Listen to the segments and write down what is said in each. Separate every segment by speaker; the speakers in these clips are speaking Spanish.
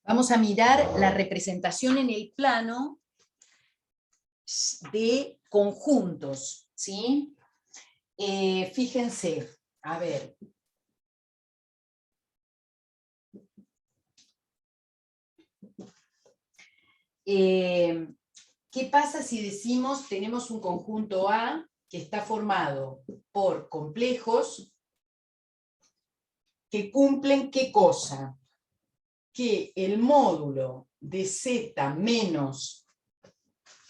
Speaker 1: Vamos a mirar la representación en el plano de conjuntos, ¿sí? Fíjense, a ver. ¿Qué pasa si decimos tenemos un conjunto A que está formado por complejos que cumplen qué cosa? Que el módulo de Z menos,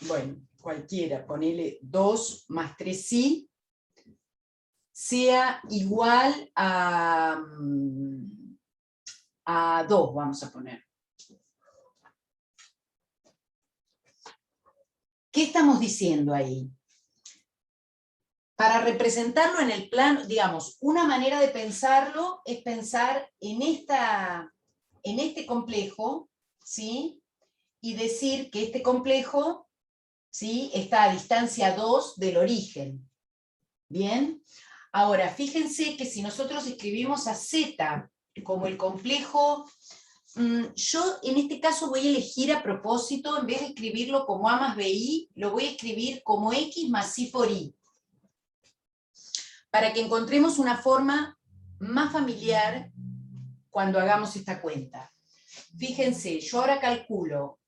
Speaker 1: bueno, cualquiera, ponele 2 más 3i, sea igual a 2, vamos a poner. ¿Qué estamos diciendo ahí? Para representarlo en el plano, digamos, una manera de pensarlo es pensar en este complejo, ¿sí? Y decir que este complejo, ¿sí?, está a distancia 2 del origen. ¿Bien? Ahora, fíjense que si nosotros escribimos a Z como el complejo, yo en este caso voy a elegir a propósito, en vez de escribirlo como A más BI, lo voy a escribir como X más I por I, para que encontremos una forma más familiar cuando hagamos esta cuenta. Fíjense, yo ahora calculo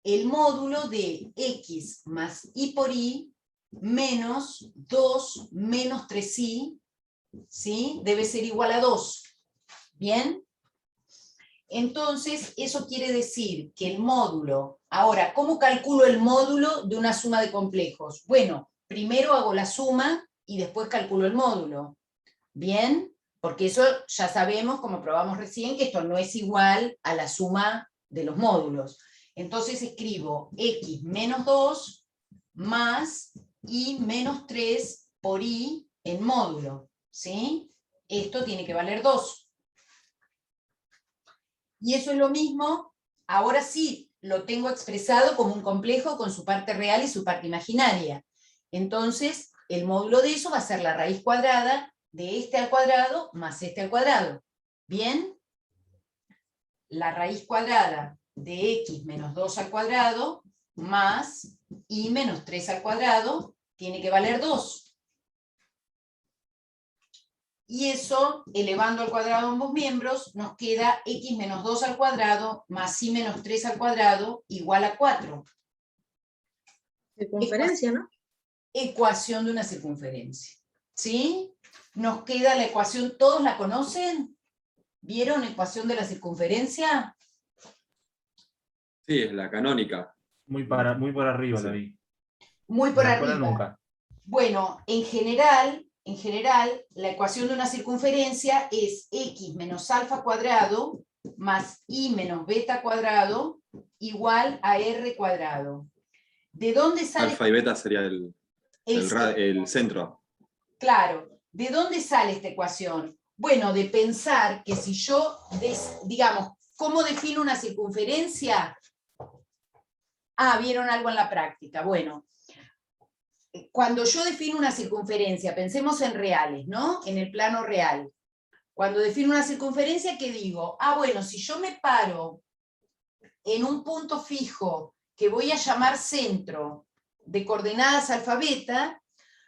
Speaker 1: el módulo de X más I por I menos 2 menos 3i, ¿sí? Debe ser igual a 2. ¿Bien? Entonces, eso quiere decir que el módulo... Ahora, ¿cómo calculo el módulo de una suma de complejos? Bueno, primero hago la suma y después calculo el módulo. ¿Bien? Porque eso ya sabemos, como probamos recién, que esto no es igual a la suma de los módulos. Entonces escribo X menos 2 más I menos 3 por I en módulo. ¿Sí? Esto tiene que valer 2. Y eso es lo mismo, ahora sí, lo tengo expresado como un complejo con su parte real y su parte imaginaria. Entonces, el módulo de eso va a ser la raíz cuadrada de este al cuadrado más este al cuadrado. ¿Bien? La raíz cuadrada de x menos 2 al cuadrado más y menos 3 al cuadrado tiene que valer 2. Y eso, elevando al cuadrado ambos miembros, nos queda x menos 2 al cuadrado más y menos 3 al cuadrado igual a 4.
Speaker 2: Circunferencia, ¿no?
Speaker 1: Ecuación de una circunferencia. ¿Sí? Nos queda la ecuación, ¿todos la conocen? ¿Vieron ecuación de la circunferencia?
Speaker 3: Sí, es la canónica.
Speaker 4: Muy por arriba
Speaker 3: Sí.
Speaker 4: la vi.
Speaker 1: Muy
Speaker 4: No
Speaker 1: por
Speaker 4: me acuerdo
Speaker 1: arriba.
Speaker 4: nunca.
Speaker 1: Bueno, en general, la ecuación de una circunferencia es x menos alfa cuadrado más y menos beta cuadrado igual a r cuadrado. ¿De dónde sale?
Speaker 3: Alfa y beta sería el centro.
Speaker 1: Claro. ¿De dónde sale esta ecuación? Bueno, de pensar que si yo, digamos, ¿cómo defino una circunferencia? Ah, ¿vieron algo en la práctica? Bueno, cuando yo defino una circunferencia, pensemos en reales, ¿no? En el plano real. Cuando defino una circunferencia, ¿qué digo? Ah, bueno, si yo me paro en un punto fijo que voy a llamar centro de coordenadas alfa beta,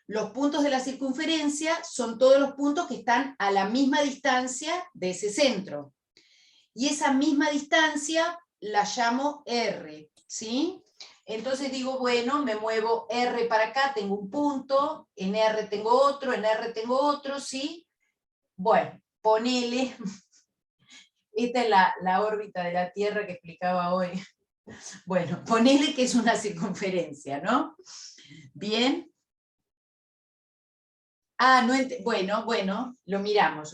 Speaker 1: los puntos de la circunferencia son todos los puntos que están a la misma distancia de ese centro. Y esa misma distancia la llamo R, ¿sí? Entonces digo, bueno, me muevo R para acá, tengo un punto, en R tengo otro, en R tengo otro, ¿sí? Bueno, ponele, esta es la órbita de la Tierra que explicaba hoy. Bueno, ponele que es una circunferencia, ¿no? Bien. Ah, no bueno, lo miramos.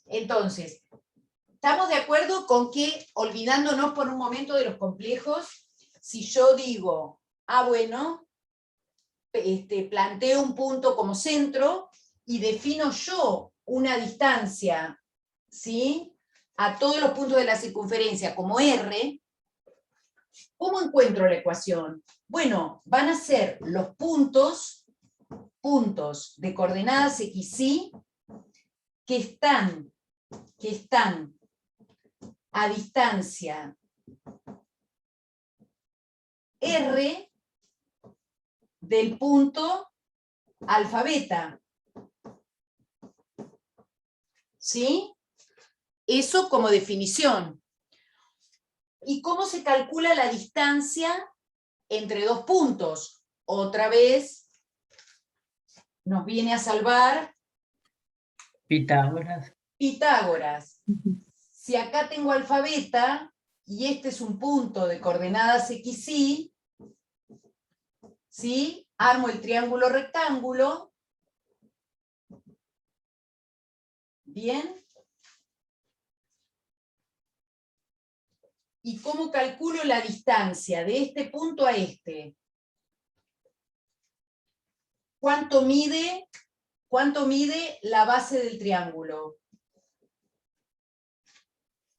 Speaker 1: Entonces, ¿estamos de acuerdo con que, olvidándonos por un momento de los complejos, si yo digo, ah, bueno, planteo un punto como centro y defino yo una distancia, ¿sí?, a todos los puntos de la circunferencia como R, ¿cómo encuentro la ecuación? Bueno, van a ser los puntos de coordenadas x, y que están a distancia R del punto alfa beta. ¿Sí? Eso como definición. ¿Y cómo se calcula la distancia entre dos puntos? Otra vez nos viene a salvar
Speaker 2: Pitágoras.
Speaker 1: Pitágoras. Si acá tengo alfa beta y este es un punto de coordenadas x, y, ¿sí? Armo el triángulo rectángulo. Bien. ¿Y cómo calculo la distancia de este punto a este? ¿Cuánto mide la base del triángulo?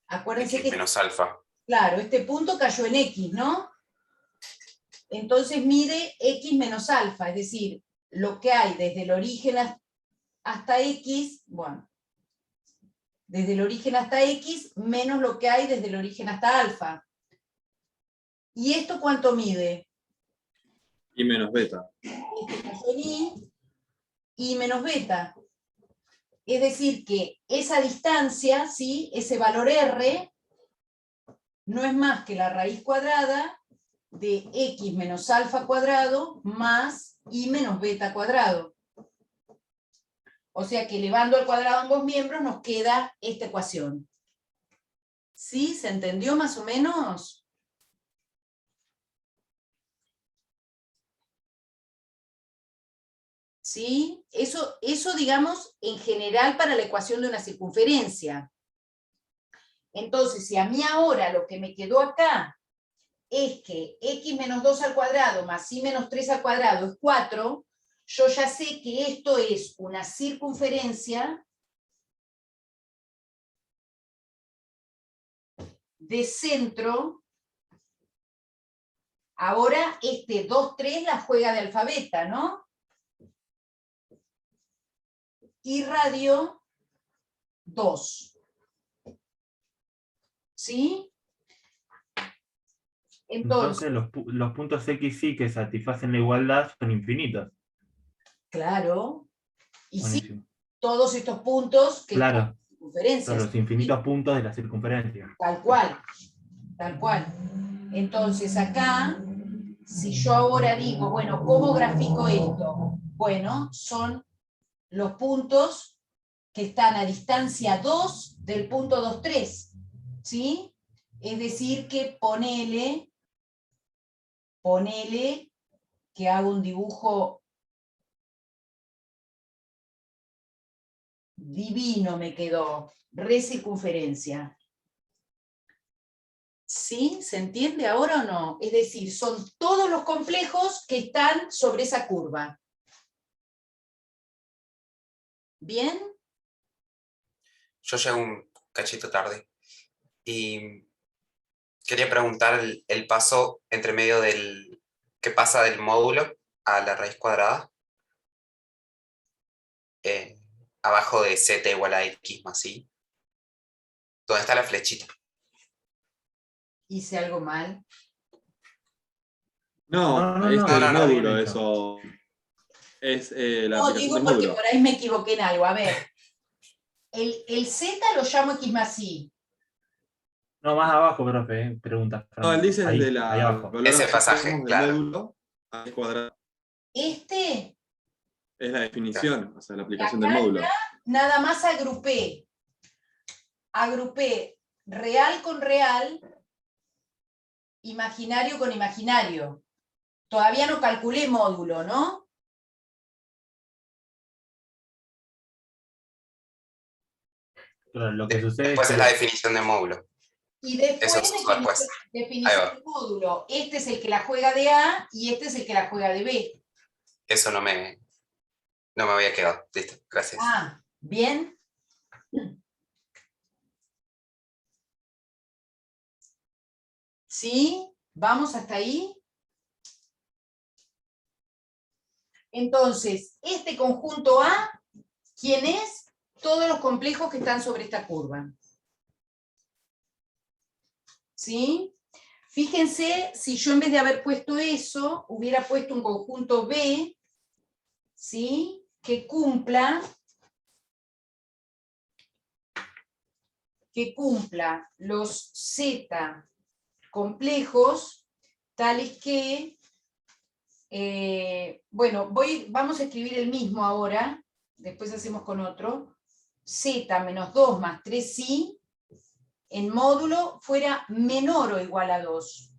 Speaker 1: Acuérdense
Speaker 4: X
Speaker 1: que,
Speaker 4: menos alfa.
Speaker 1: claro, este punto cayó en X, ¿no? Entonces mide X menos alfa, es decir, lo que hay desde el origen hasta X, bueno, desde el origen hasta X, menos lo que hay desde el origen hasta alfa. ¿Y esto cuánto mide?
Speaker 3: Y menos beta.
Speaker 1: Este cayó en Y menos beta. Es decir, que esa distancia, ¿sí? Ese valor R, no es más que la raíz cuadrada de X menos alfa cuadrado más Y menos beta cuadrado. O sea que elevando al cuadrado ambos miembros nos queda esta ecuación. ¿Sí? ¿Se entendió más o menos? ¿Sí? Eso, digamos, en general para la ecuación de una circunferencia. Entonces, si a mí ahora lo que me quedó acá es que x menos 2 al cuadrado más y menos 3 al cuadrado es 4, yo ya sé que esto es una circunferencia de centro. Ahora este 2, 3 la juega de alfa beta, ¿no? Y radio 2. ¿Sí?
Speaker 2: Entonces los puntos X y que satisfacen la igualdad son infinitos.
Speaker 1: Claro. Y sí,
Speaker 2: Buenísimo.
Speaker 1: todos estos puntos que
Speaker 2: Claro,
Speaker 1: están en circunferencias.
Speaker 2: son los infinitos puntos de la circunferencia.
Speaker 1: Tal cual. Tal cual. Entonces acá, si yo ahora digo, bueno, ¿cómo grafico esto? Bueno, son los puntos que están a distancia 2 del punto 2, 3. ¿Sí? Es decir que ponele que hago un dibujo divino, me quedó, recircunferencia. ¿Sí? ¿Se entiende ahora o no? Es decir, son todos los complejos que están sobre esa curva. ¿Bien?
Speaker 4: Yo llego un cachito tarde y quería preguntar el paso entre medio del que pasa del módulo a la raíz cuadrada, abajo de z igual a x más y. ¿Dónde está la flechita?
Speaker 1: ¿Hice algo mal?
Speaker 3: No,
Speaker 2: No,
Speaker 3: es
Speaker 2: no,
Speaker 3: el
Speaker 4: no,
Speaker 3: módulo,
Speaker 2: bien hecho.
Speaker 3: eso. Es la
Speaker 1: No,
Speaker 3: aplicación
Speaker 1: digo
Speaker 3: del
Speaker 1: porque
Speaker 3: módulo.
Speaker 1: por ahí me equivoqué en algo. A ver, el z lo llamo x más y.
Speaker 2: No, más abajo, profe, pregunta.
Speaker 3: No, él dice desde
Speaker 2: Ahí abajo.
Speaker 4: Ese
Speaker 3: valor que
Speaker 4: pasaje,
Speaker 3: tenemos del
Speaker 4: claro.
Speaker 3: módulo a cuadrado.
Speaker 1: Este,
Speaker 3: Es la definición, o sea, la aplicación
Speaker 1: acá
Speaker 3: del módulo.
Speaker 1: nada más agrupé real con real, imaginario con imaginario. Todavía no calculé módulo, ¿no?
Speaker 2: Claro, lo que sucede
Speaker 4: Después
Speaker 2: es
Speaker 4: es la
Speaker 2: que
Speaker 4: definición de módulo.
Speaker 1: Y
Speaker 4: Eso
Speaker 1: después
Speaker 4: es después. Ahí
Speaker 1: definición
Speaker 4: va.
Speaker 1: de módulo. Este es el que la juega de A y este es el que la juega de B.
Speaker 4: Eso no me había quedado. Listo, gracias.
Speaker 1: Ah, bien. ¿Sí? ¿Vamos hasta ahí? Entonces, este conjunto A, ¿quién es? Todos los complejos que están sobre esta curva. ¿Sí? Fíjense si yo en vez de haber puesto eso, hubiera puesto un conjunto B, ¿sí? Que cumpla los Z complejos, tales que, bueno, vamos a escribir el mismo ahora, después hacemos con otro, Z menos 2 más 3i, en módulo fuera menor o igual a 2.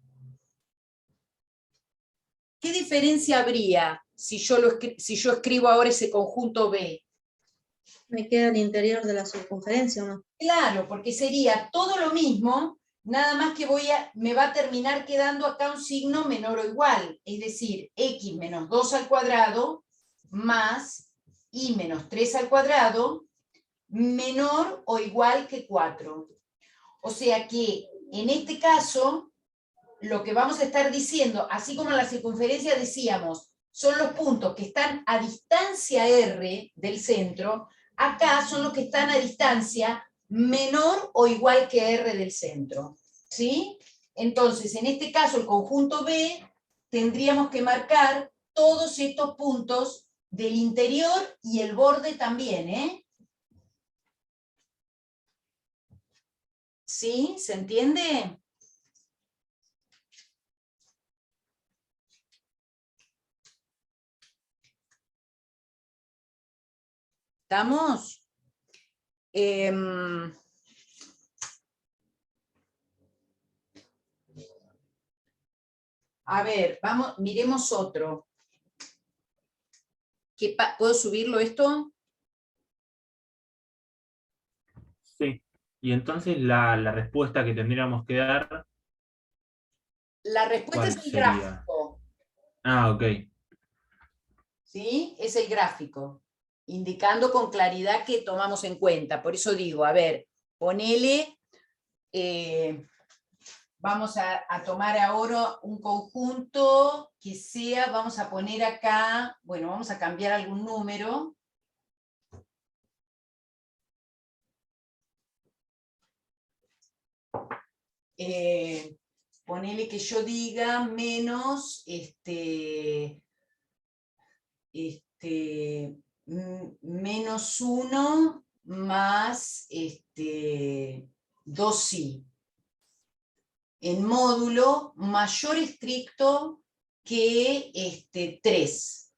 Speaker 1: ¿Qué diferencia habría si yo escribo ahora ese conjunto B?
Speaker 5: Me queda el interior de la circunferencia, ¿o no?
Speaker 1: Claro, porque sería todo lo mismo, nada más que me va a terminar quedando acá un signo menor o igual, es decir, x menos 2 al cuadrado más y menos 3 al cuadrado menor o igual que 4. O sea que en este caso, lo que vamos a estar diciendo, así como en la circunferencia decíamos, son los puntos que están a distancia R del centro, acá son los que están a distancia menor o igual que R del centro. ¿Sí? Entonces, en este caso, el conjunto B, tendríamos que marcar todos estos puntos del interior y el borde también, ¿eh? ¿Sí? ¿Se entiende? ¿Estamos? A ver, vamos, miremos otro. ¿Puedo subirlo esto?
Speaker 2: Sí. Y entonces la respuesta que tendríamos que dar,
Speaker 1: La respuesta
Speaker 2: ¿cuál
Speaker 1: es el
Speaker 2: sería?
Speaker 1: gráfico.
Speaker 2: Ah, ok.
Speaker 1: ¿Sí? Es el gráfico, indicando con claridad que tomamos en cuenta. Por eso digo, a ver, ponele, vamos a tomar ahora un conjunto que sea, vamos a poner acá, bueno, vamos a cambiar algún número. Ponele que yo diga menos, menos 1 más 2i. En módulo mayor estricto que 3.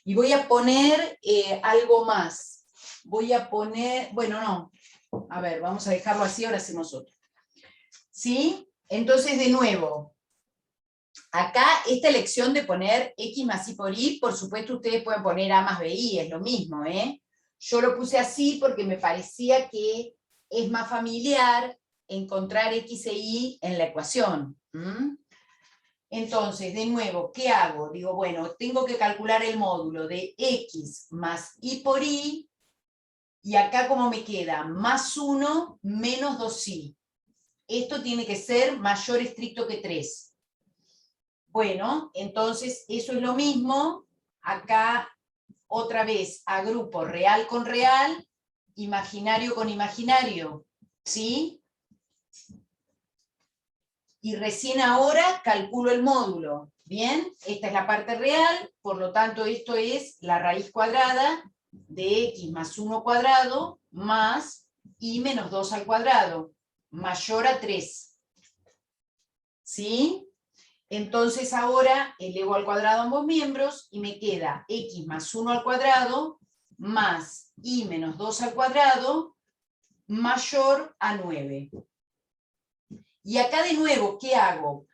Speaker 1: Y voy a poner algo más. Voy a poner, bueno, no. A ver, vamos a dejarlo así, ahora hacemos otro. ¿Sí? Entonces, de nuevo, acá esta elección de poner x más y por y, por supuesto ustedes pueden poner a más bi, es lo mismo, ¿eh? Yo lo puse así porque me parecía que es más familiar encontrar x e y en la ecuación. Entonces, de nuevo, ¿qué hago? Digo, bueno, tengo que calcular el módulo de x más y por y, y acá como me queda, más 1 menos 2i. Esto tiene que ser mayor estricto que 3. Bueno, entonces eso es lo mismo. Acá otra vez agrupo real con real, imaginario con imaginario. ¿Sí? Y recién ahora calculo el módulo. ¿Bien? Esta es la parte real, por lo tanto esto es la raíz cuadrada de x más 1 cuadrado más y menos 2 al cuadrado, mayor a 3. ¿Sí? Entonces ahora elevo al cuadrado ambos miembros y me queda x más 1 al cuadrado más y menos 2 al cuadrado mayor a 9. Y acá de nuevo, ¿qué hago?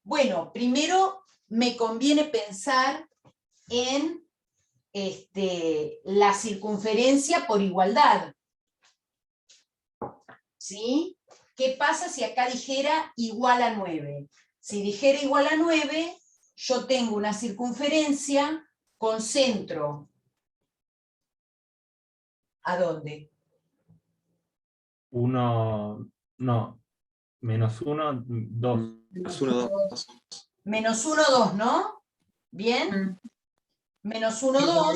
Speaker 1: Bueno, primero me conviene pensar en la circunferencia por igualdad. ¿Sí? ¿Qué pasa si acá dijera igual a 9? Si dijera igual a 9, yo tengo una circunferencia con centro. ¿A dónde?
Speaker 2: 1, no, menos 1, 2.
Speaker 3: Más 1, 2.
Speaker 1: Menos 1, 2, ¿no? ¿Bien? Menos 1, 2.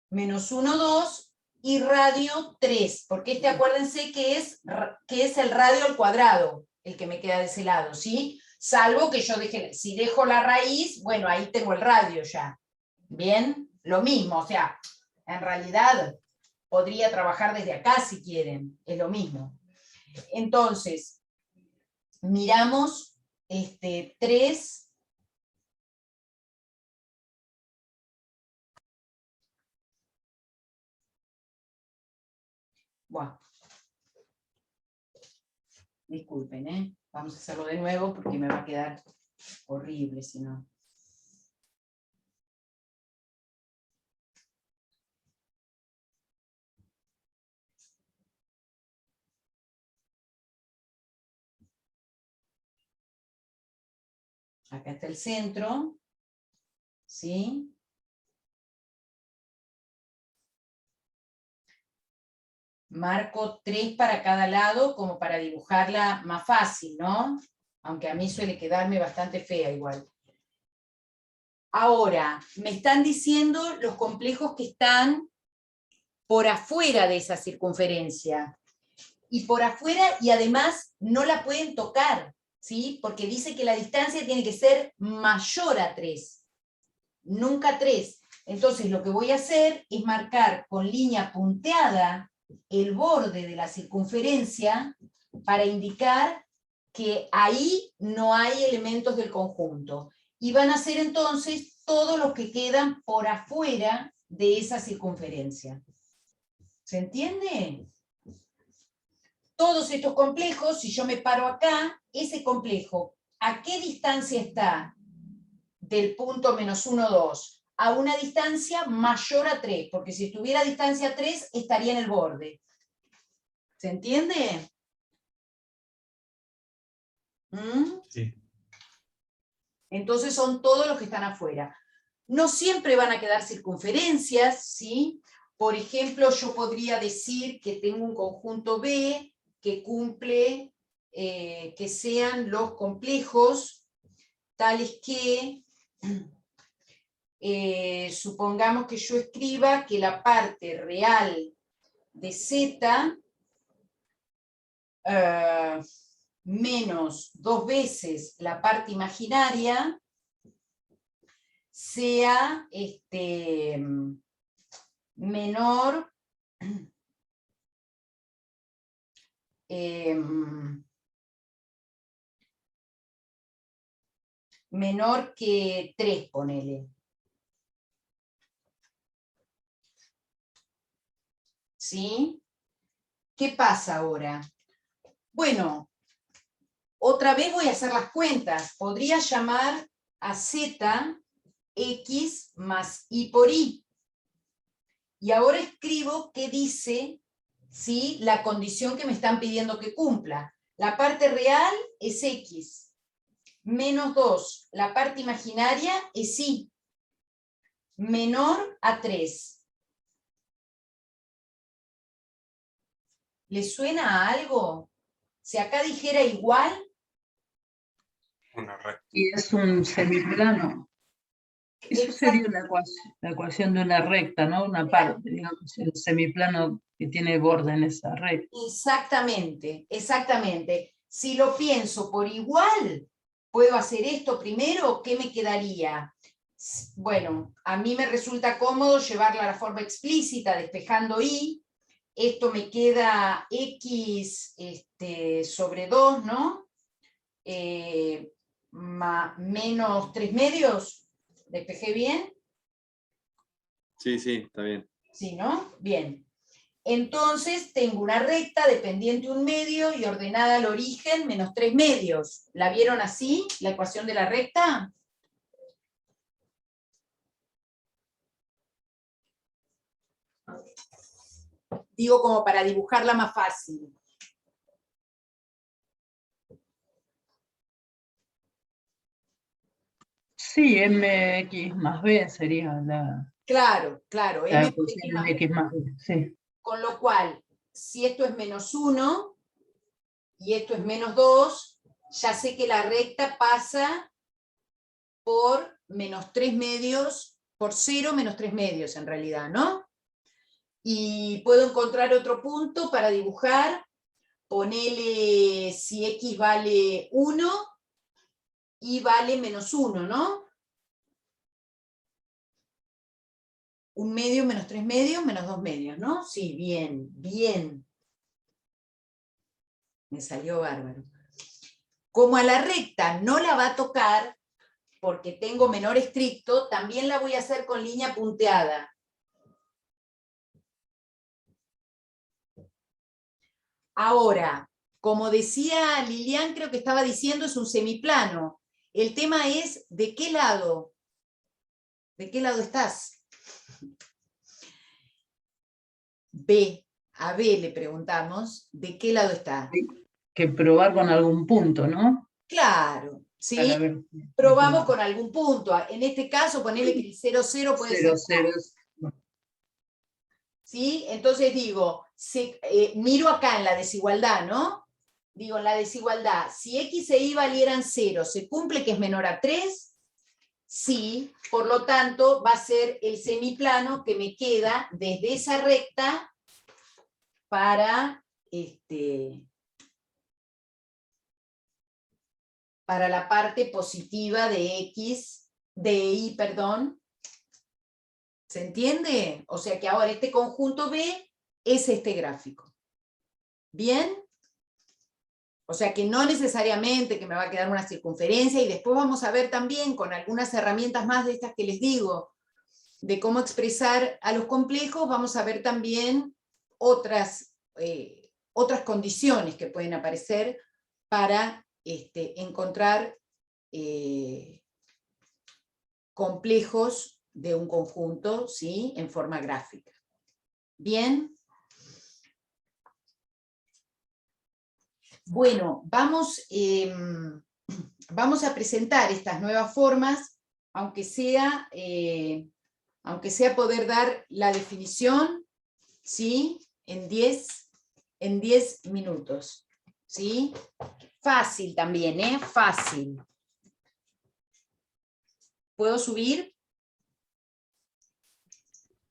Speaker 1: Menos 1, 2. y radio 3, porque acuérdense que es el radio al cuadrado, el que me queda de ese lado, ¿sí? Salvo que yo deje, si dejo la raíz, bueno, ahí tengo el radio ya. Bien, lo mismo, o sea, en realidad podría trabajar desde acá si quieren, es lo mismo. Entonces, miramos 3. Bueno, disculpen, vamos a hacerlo de nuevo porque me va a quedar horrible si no. Acá está el centro, ¿sí? Marco 3 para cada lado como para dibujarla más fácil, ¿no? Aunque a mí suele quedarme bastante fea igual. Ahora, me están diciendo los complejos que están por afuera de esa circunferencia. Y por afuera, y además no la pueden tocar, ¿sí? Porque dice que la distancia tiene que ser mayor a 3. Nunca 3. Entonces lo que voy a hacer es marcar con línea punteada el borde de la circunferencia para indicar que ahí no hay elementos del conjunto. Y van a ser entonces todos los que quedan por afuera de esa circunferencia. ¿Se entiende? Todos estos complejos, si yo me paro acá, ese complejo, ¿a qué distancia está del punto -1, 2? A una distancia mayor a 3, porque si estuviera a distancia 3, estaría en el borde. ¿Se entiende? ¿Mm?
Speaker 2: Sí.
Speaker 1: Entonces son todos los que están afuera. No siempre van a quedar circunferencias, ¿sí? Por ejemplo, yo podría decir que tengo un conjunto B que cumple, que sean los complejos tales que, supongamos que yo escriba que la parte real de Z menos 2 veces la parte imaginaria sea menor menor que 3, ponele. ¿Sí? ¿Qué pasa ahora? Bueno, otra vez voy a hacer las cuentas. Podría llamar a Z X más Y por Y. Y ahora escribo qué dice, ¿sí?, la condición que me están pidiendo que cumpla. La parte real es X. Menos 2. La parte imaginaria es Y. Menor a 3. ¿Le suena a algo? Si acá dijera igual.
Speaker 4: Una recta.
Speaker 6: Y es un semiplano. Eso sería la ecuación de una recta, ¿no? Una parte, digamos, el semiplano que tiene borde en esa recta.
Speaker 1: Exactamente, exactamente. Si lo pienso por igual, ¿puedo hacer esto primero? ¿Qué me quedaría? Bueno, a mí me resulta cómodo llevarla a la forma explícita, despejando Y. Esto me queda X sobre 2, ¿no? Menos 3 medios. ¿Despejé bien?
Speaker 3: Sí, está bien.
Speaker 1: Sí, ¿no? Bien. Entonces tengo una recta dependiente 1 medio y ordenada al origen menos 3 medios. ¿La vieron así, la ecuación de la recta? Digo como para dibujarla más fácil.
Speaker 6: Sí, mx más b sería la
Speaker 1: Claro,
Speaker 6: ecuación
Speaker 1: m
Speaker 6: de x más b. Sí.
Speaker 1: con lo cual, si esto es menos 1 y esto es menos 2, ya sé que la recta pasa por menos 3 medios, por 0 menos 3 medios en realidad, ¿no? Y puedo encontrar otro punto para dibujar. Ponele si x vale 1, y vale menos 1, ¿no? 1 medio menos 3 medios menos 2 medios, ¿no? Sí, bien, bien. Me salió bárbaro. Como a la recta no la va a tocar, porque tengo menor estricto, también la voy a hacer con línea punteada. Ahora, como decía Lilian, creo que estaba diciendo, es un semiplano. El tema es, ¿de qué lado? ¿De qué lado estás? B. A B le preguntamos, ¿de qué lado está?
Speaker 6: Que probar con algún punto, ¿no?
Speaker 1: Claro, ¿sí?
Speaker 6: Para ver.
Speaker 1: Probamos con algún punto. En este caso, ponerle que el 0, 0 puede ser.
Speaker 6: 0, 0.
Speaker 1: ¿Sí? Entonces digo, miro acá en la desigualdad, ¿no? Digo, en la desigualdad, si x e y valieran 0, ¿se cumple que es menor a 3? Sí, por lo tanto, va a ser el semiplano que me queda desde esa recta para, para la parte positiva de x, de y, perdón. ¿Se entiende? O sea que ahora este conjunto B es este gráfico. ¿Bien? O sea que no necesariamente que me va a quedar una circunferencia, y después vamos a ver también con algunas herramientas más de estas que les digo, de cómo expresar a los complejos, vamos a ver también otras condiciones que pueden aparecer para encontrar complejos de un conjunto, ¿sí? En forma gráfica. ¿Bien? Bueno, vamos a presentar estas nuevas formas, aunque sea poder dar la definición, ¿sí? En 10 minutos, ¿sí? Fácil también, ¿eh? Fácil. ¿Puedo subir?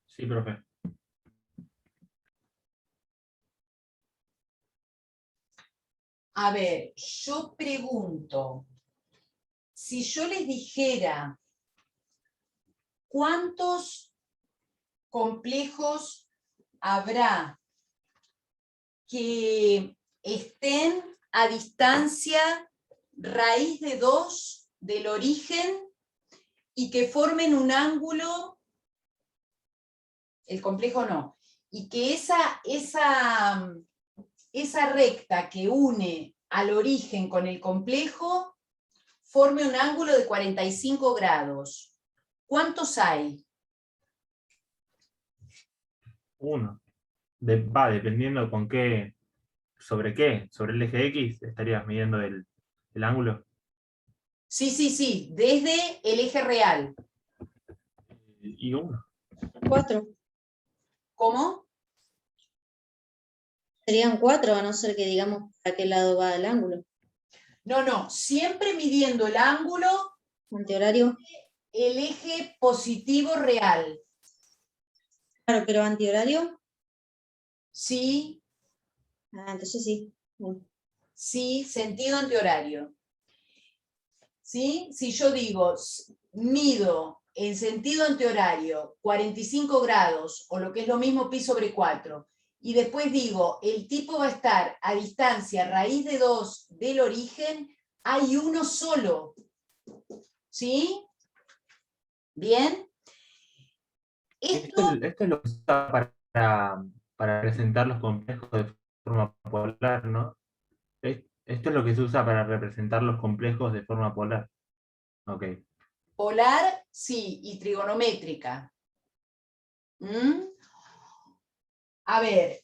Speaker 2: Sí, profe.
Speaker 1: A ver, yo pregunto, si yo les dijera cuántos complejos habrá que estén a distancia raíz de 2 del origen y que formen un ángulo, el complejo no, y que esa recta que une al origen con el complejo forme un ángulo de 45 grados. ¿Cuántos hay?
Speaker 2: 1. Dependiendo con qué, sobre el eje X, estarías midiendo el ángulo.
Speaker 1: Sí, desde el eje real.
Speaker 2: Y 1.
Speaker 5: 4.
Speaker 1: ¿Cómo?
Speaker 5: Serían 4, a no ser que digamos para qué lado va el ángulo.
Speaker 1: No, siempre midiendo el ángulo,
Speaker 5: Antihorario.
Speaker 1: el eje positivo real.
Speaker 5: Claro, pero antihorario.
Speaker 1: Sí,
Speaker 5: Ah, entonces sí. Bueno.
Speaker 1: sí, sentido antihorario. ¿Sí? Si yo digo, mido en sentido antihorario 45 grados, o lo que es lo mismo pi sobre 4, y después digo, el tipo va a estar a distancia raíz de 2 del origen, hay uno solo. ¿Sí? ¿Bien?
Speaker 2: Esto es lo que se usa para presentar los complejos de forma polar, ¿no? Esto es lo que se usa para representar los complejos de forma polar. Ok.
Speaker 1: Polar, sí, y trigonométrica. A ver,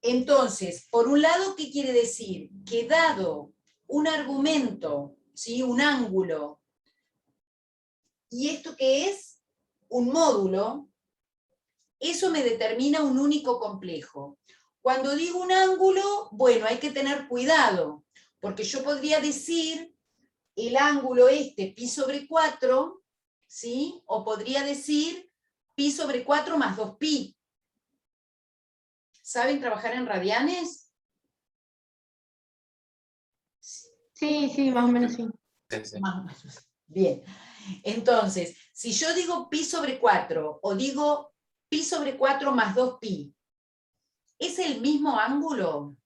Speaker 1: entonces, por un lado, ¿qué quiere decir? Que dado un argumento, ¿sí? Un ángulo, ¿y esto qué es? Un módulo, eso me determina un único complejo. Cuando digo un ángulo, bueno, hay que tener cuidado, porque yo podría decir el ángulo pi sobre 4, ¿sí? O podría decir pi sobre 4 más 2pi. ¿Saben trabajar en radianes?
Speaker 7: Sí, sí, más o menos sí.
Speaker 4: Sí, sí.
Speaker 1: Más o menos. Bien. Entonces, si yo digo pi sobre 4, o digo pi sobre 4 más 2pi, ¿es el mismo ángulo?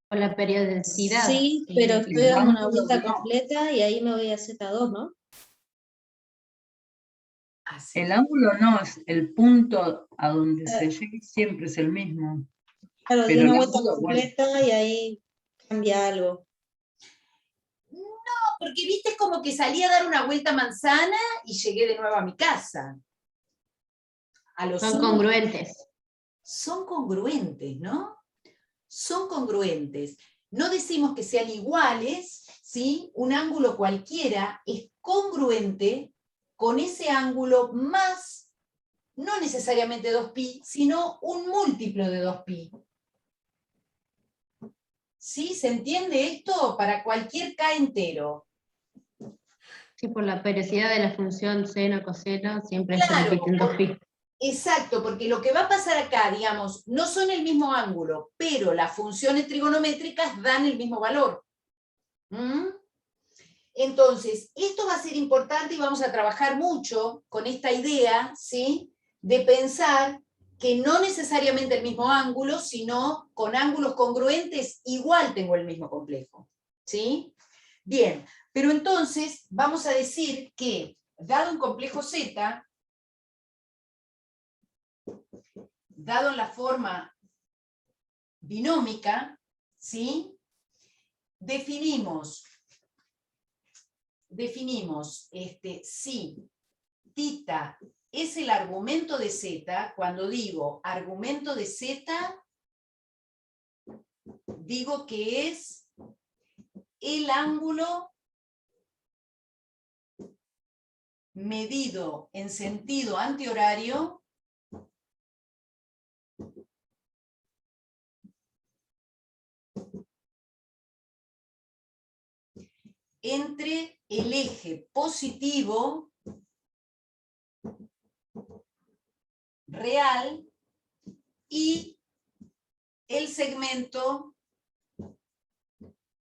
Speaker 7: Con la periodicidad.
Speaker 5: Sí, pero estoy dando una
Speaker 6: ángulo
Speaker 5: vuelta
Speaker 6: no.
Speaker 5: completa y ahí me voy a Z2, ¿no?
Speaker 1: Así.
Speaker 6: El ángulo no, es el punto a donde se llegue siempre es el mismo.
Speaker 5: Claro, di
Speaker 6: Pero
Speaker 5: una
Speaker 6: el
Speaker 5: vuelta
Speaker 6: ángulo, bueno,
Speaker 5: completa y ahí cambia algo.
Speaker 1: Porque viste, es como que salí a dar una vuelta a manzana y llegué de nuevo a mi casa. A lo
Speaker 7: Son
Speaker 1: sumo,
Speaker 7: congruentes.
Speaker 1: son congruentes, ¿no? Son congruentes. No decimos que sean iguales, ¿sí? Un ángulo cualquiera es congruente con ese ángulo más, no necesariamente 2pi, sino un múltiplo de 2pi. ¿Sí? ¿Se entiende esto? Para cualquier k entero.
Speaker 7: Sí, por la periodicidad de la función seno, coseno, siempre se
Speaker 1: Claro,
Speaker 7: repiten 2pi.
Speaker 1: exacto, porque lo que va a pasar acá, digamos, no son el mismo ángulo, pero las funciones trigonométricas dan el mismo valor. ¿Mm? Entonces, esto va a ser importante y vamos a trabajar mucho con esta idea, ¿sí? De pensar que no necesariamente el mismo ángulo, sino con ángulos congruentes igual tengo el mismo complejo. ¿Sí? Bien, pero entonces vamos a decir que, dado un complejo Z, dado en la forma binómica, ¿sí? Definimos si tita es el argumento de Z. Cuando digo argumento de Z, digo que es el ángulo medido en sentido antihorario entre el eje positivo real y el segmento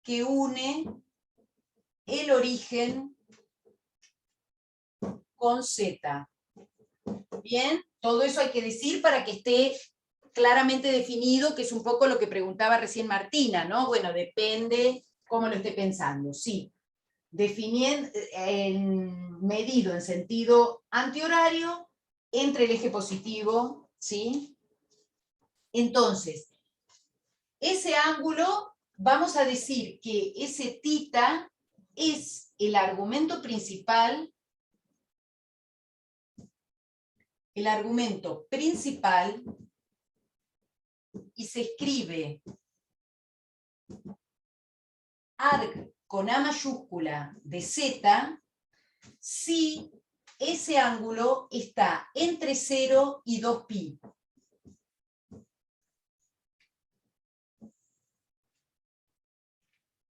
Speaker 1: que une el origen con Z. Bien, todo eso hay que decir para que esté claramente definido, que es un poco lo que preguntaba recién Martina, ¿no? Bueno, depende cómo lo esté pensando, sí. Medido en sentido antihorario entre el eje positivo, ¿sí? Entonces, ese ángulo, vamos a decir que ese tita es el argumento principal, y se escribe arg con A mayúscula de Z, si ese ángulo está entre 0 y 2pi.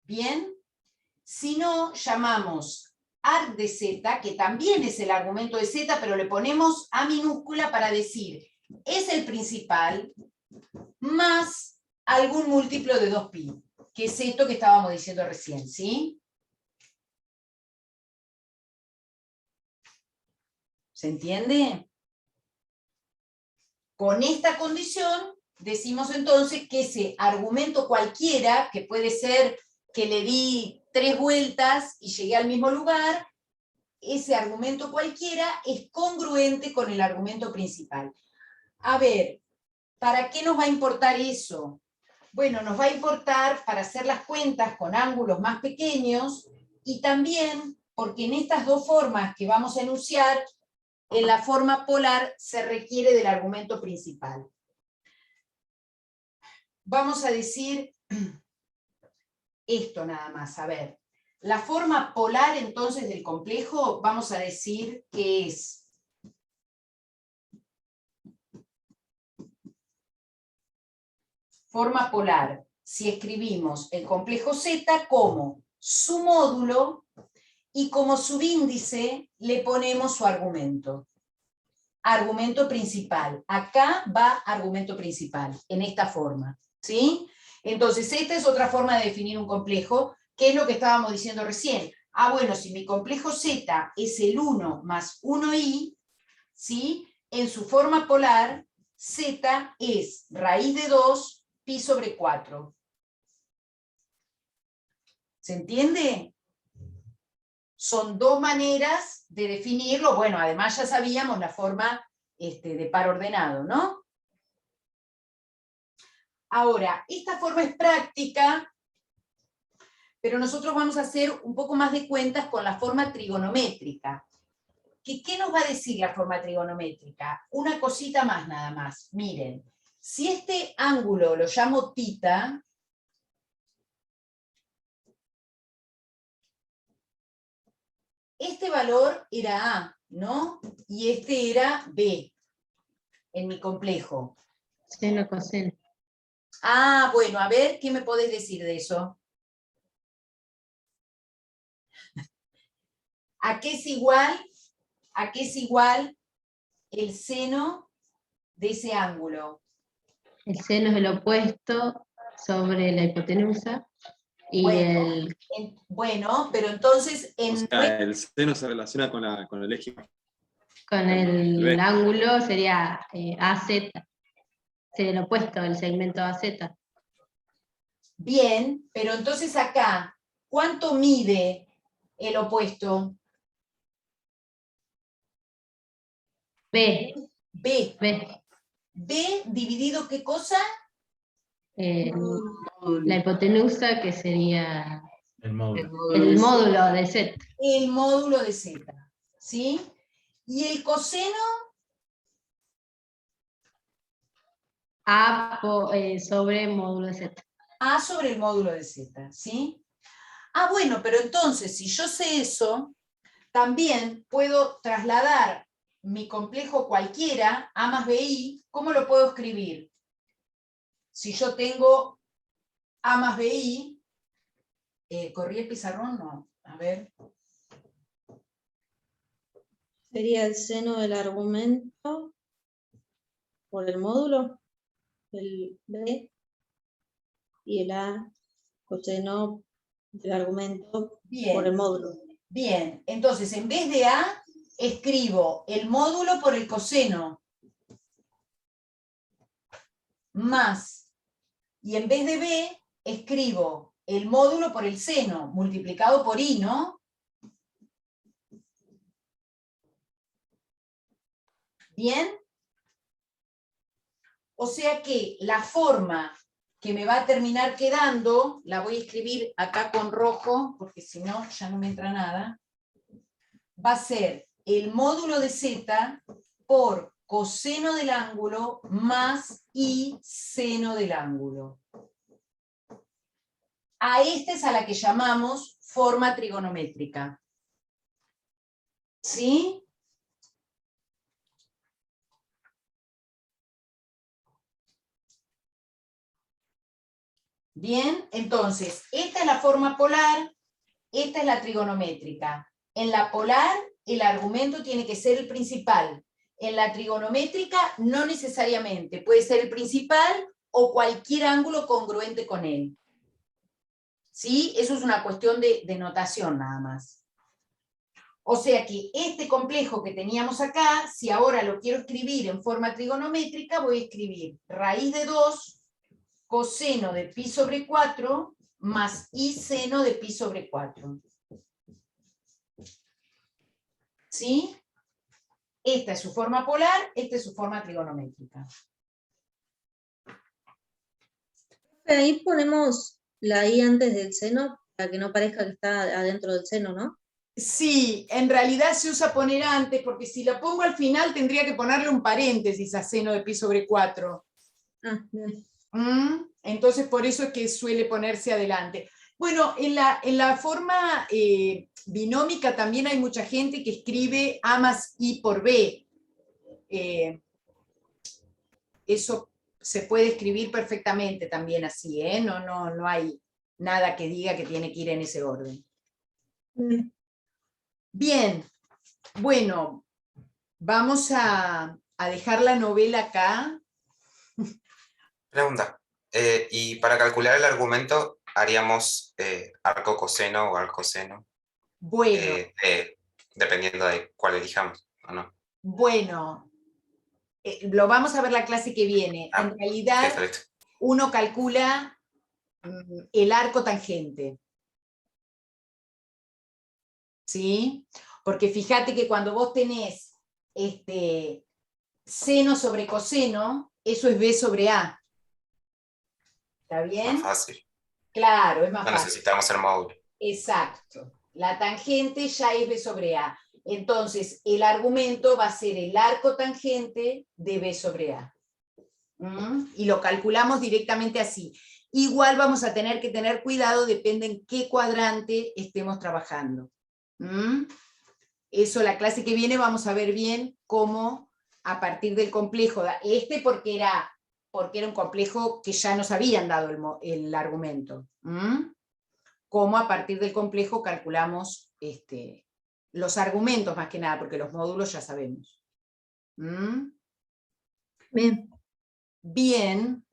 Speaker 1: Bien, si no, llamamos arg de Z, que también es el argumento de Z, pero le ponemos A minúscula para decir, es el principal, más algún múltiplo de 2pi, que es esto que estábamos diciendo recién, ¿sí? ¿Se entiende? Con esta condición, decimos entonces que ese argumento cualquiera, que puede ser que le di 3 vueltas y llegué al mismo lugar, ese argumento cualquiera es congruente con el argumento principal. A ver, ¿para qué nos va a importar eso? Bueno, nos va a importar para hacer las cuentas con ángulos más pequeños y también porque en estas dos formas que vamos a enunciar, en la forma polar se requiere del argumento principal. Vamos a decir esto nada más, a ver. La forma polar entonces del complejo, vamos a decir que es forma polar, si escribimos el complejo Z como su módulo y como subíndice le ponemos su argumento. argumento principal. Acá va argumento principal, en esta forma, ¿sí? Entonces, esta es otra forma de definir un complejo, que es lo que estábamos diciendo recién. Ah, bueno, si mi complejo Z es el 1 más 1i, ¿sí? En su forma polar, Z es raíz de 2 pi sobre 4. ¿Se entiende? Son dos maneras de definirlo. Bueno, además ya sabíamos la forma de par ordenado, ¿no? Ahora, esta forma es práctica, pero nosotros vamos a hacer un poco más de cuentas con la forma trigonométrica. ¿Qué nos va a decir la forma trigonométrica? Una cosita más nada más. Miren, si este ángulo lo llamo tita, este valor era A, ¿no? Y este era B, en mi complejo.
Speaker 7: Seno, coseno.
Speaker 1: Ah, bueno, a ver, ¿qué me podés decir de eso? ¿A qué es igual? ¿A qué es igual el seno de ese ángulo?
Speaker 7: El seno es el opuesto sobre la hipotenusa y
Speaker 1: Bueno, bueno, pero entonces
Speaker 3: O
Speaker 1: en
Speaker 3: sea, el seno se relaciona con el eje.
Speaker 7: con
Speaker 3: el B.
Speaker 7: el ángulo sería AZ. Sería el opuesto del segmento AZ.
Speaker 1: bien, pero entonces acá, ¿cuánto mide el opuesto?
Speaker 7: B.
Speaker 1: B.
Speaker 7: B.
Speaker 1: B dividido ¿qué cosa?
Speaker 7: La hipotenusa, que sería
Speaker 2: El módulo.
Speaker 7: el módulo de Z.
Speaker 1: El módulo de Z, ¿sí? ¿Y el coseno?
Speaker 7: A sobre módulo de Z.
Speaker 1: A sobre el módulo de Z, ¿sí? Ah, bueno, pero entonces, si yo sé eso, también puedo trasladar mi complejo cualquiera, A más BI, ¿cómo lo puedo escribir? Si yo tengo A más BI, ¿corrí el pizarrón? No, a ver.
Speaker 5: Sería el seno del argumento por el módulo, el B, y el A coseno del argumento por
Speaker 1: Bien,
Speaker 5: el módulo.
Speaker 1: bien. Entonces, en vez de A, escribo el módulo por el coseno, más, y en vez de B, escribo el módulo por el seno, multiplicado por I, ¿no? ¿Bien? O sea que la forma que me va a terminar quedando, la voy a escribir acá con rojo, porque si no, ya no me entra nada, va a ser el módulo de Z por coseno del ángulo más I seno del ángulo. A esta es a la que llamamos forma trigonométrica. ¿Sí? Bien, entonces, esta es la forma polar, esta es la trigonométrica. En la polar, el argumento tiene que ser el principal. En la trigonométrica, no necesariamente. Puede ser el principal o cualquier ángulo congruente con él. ¿Sí? Eso es una cuestión de notación nada más. O sea que este complejo que teníamos acá, si ahora lo quiero escribir en forma trigonométrica, voy a escribir raíz de 2 coseno de pi sobre 4 más i seno de pi sobre 4. ¿Sí? Esta es su forma polar, esta es su forma trigonométrica.
Speaker 5: Ahí ponemos la I antes del seno para que no parezca que está adentro del seno, ¿no?
Speaker 1: Sí, en realidad se usa poner antes, porque si la pongo al final tendría que ponerle un paréntesis a seno de pi sobre 4.
Speaker 5: Ah, bien.
Speaker 1: Entonces por eso es que suele ponerse adelante. Bueno, en la forma binómica también hay mucha gente que escribe A más I por B. Eso se puede escribir perfectamente también así, ¿eh? No hay nada que diga que tiene que ir en ese orden. Bien, bueno, Vamos a dejar la novela acá.
Speaker 4: Pregunta. Y para calcular el argumento, ¿haríamos arco coseno o arco seno?
Speaker 1: Bueno,
Speaker 4: Dependiendo de cuál elijamos, ¿o no?
Speaker 1: bueno, lo vamos a ver la clase que viene.
Speaker 4: Ah,
Speaker 1: En realidad,
Speaker 4: listo, listo.
Speaker 1: uno calcula el arco tangente. ¿Sí? Porque fíjate que cuando vos tenés seno sobre coseno, eso es B sobre A. ¿Está bien?
Speaker 4: Más fácil.
Speaker 1: Claro, es más
Speaker 4: No
Speaker 1: fácil.
Speaker 4: necesitamos el módulo.
Speaker 1: Exacto. La tangente ya es B sobre A. Entonces, el argumento va a ser el arco tangente de B sobre A. Y lo calculamos directamente así. Igual vamos a tener que tener cuidado, depende en qué cuadrante estemos trabajando. Eso la clase que viene vamos a ver bien cómo a partir del complejo, porque era un complejo que ya nos habían dado el argumento. Cómo a partir del complejo calculamos los argumentos más que nada, porque los módulos ya sabemos.
Speaker 5: Bien.
Speaker 1: Bien.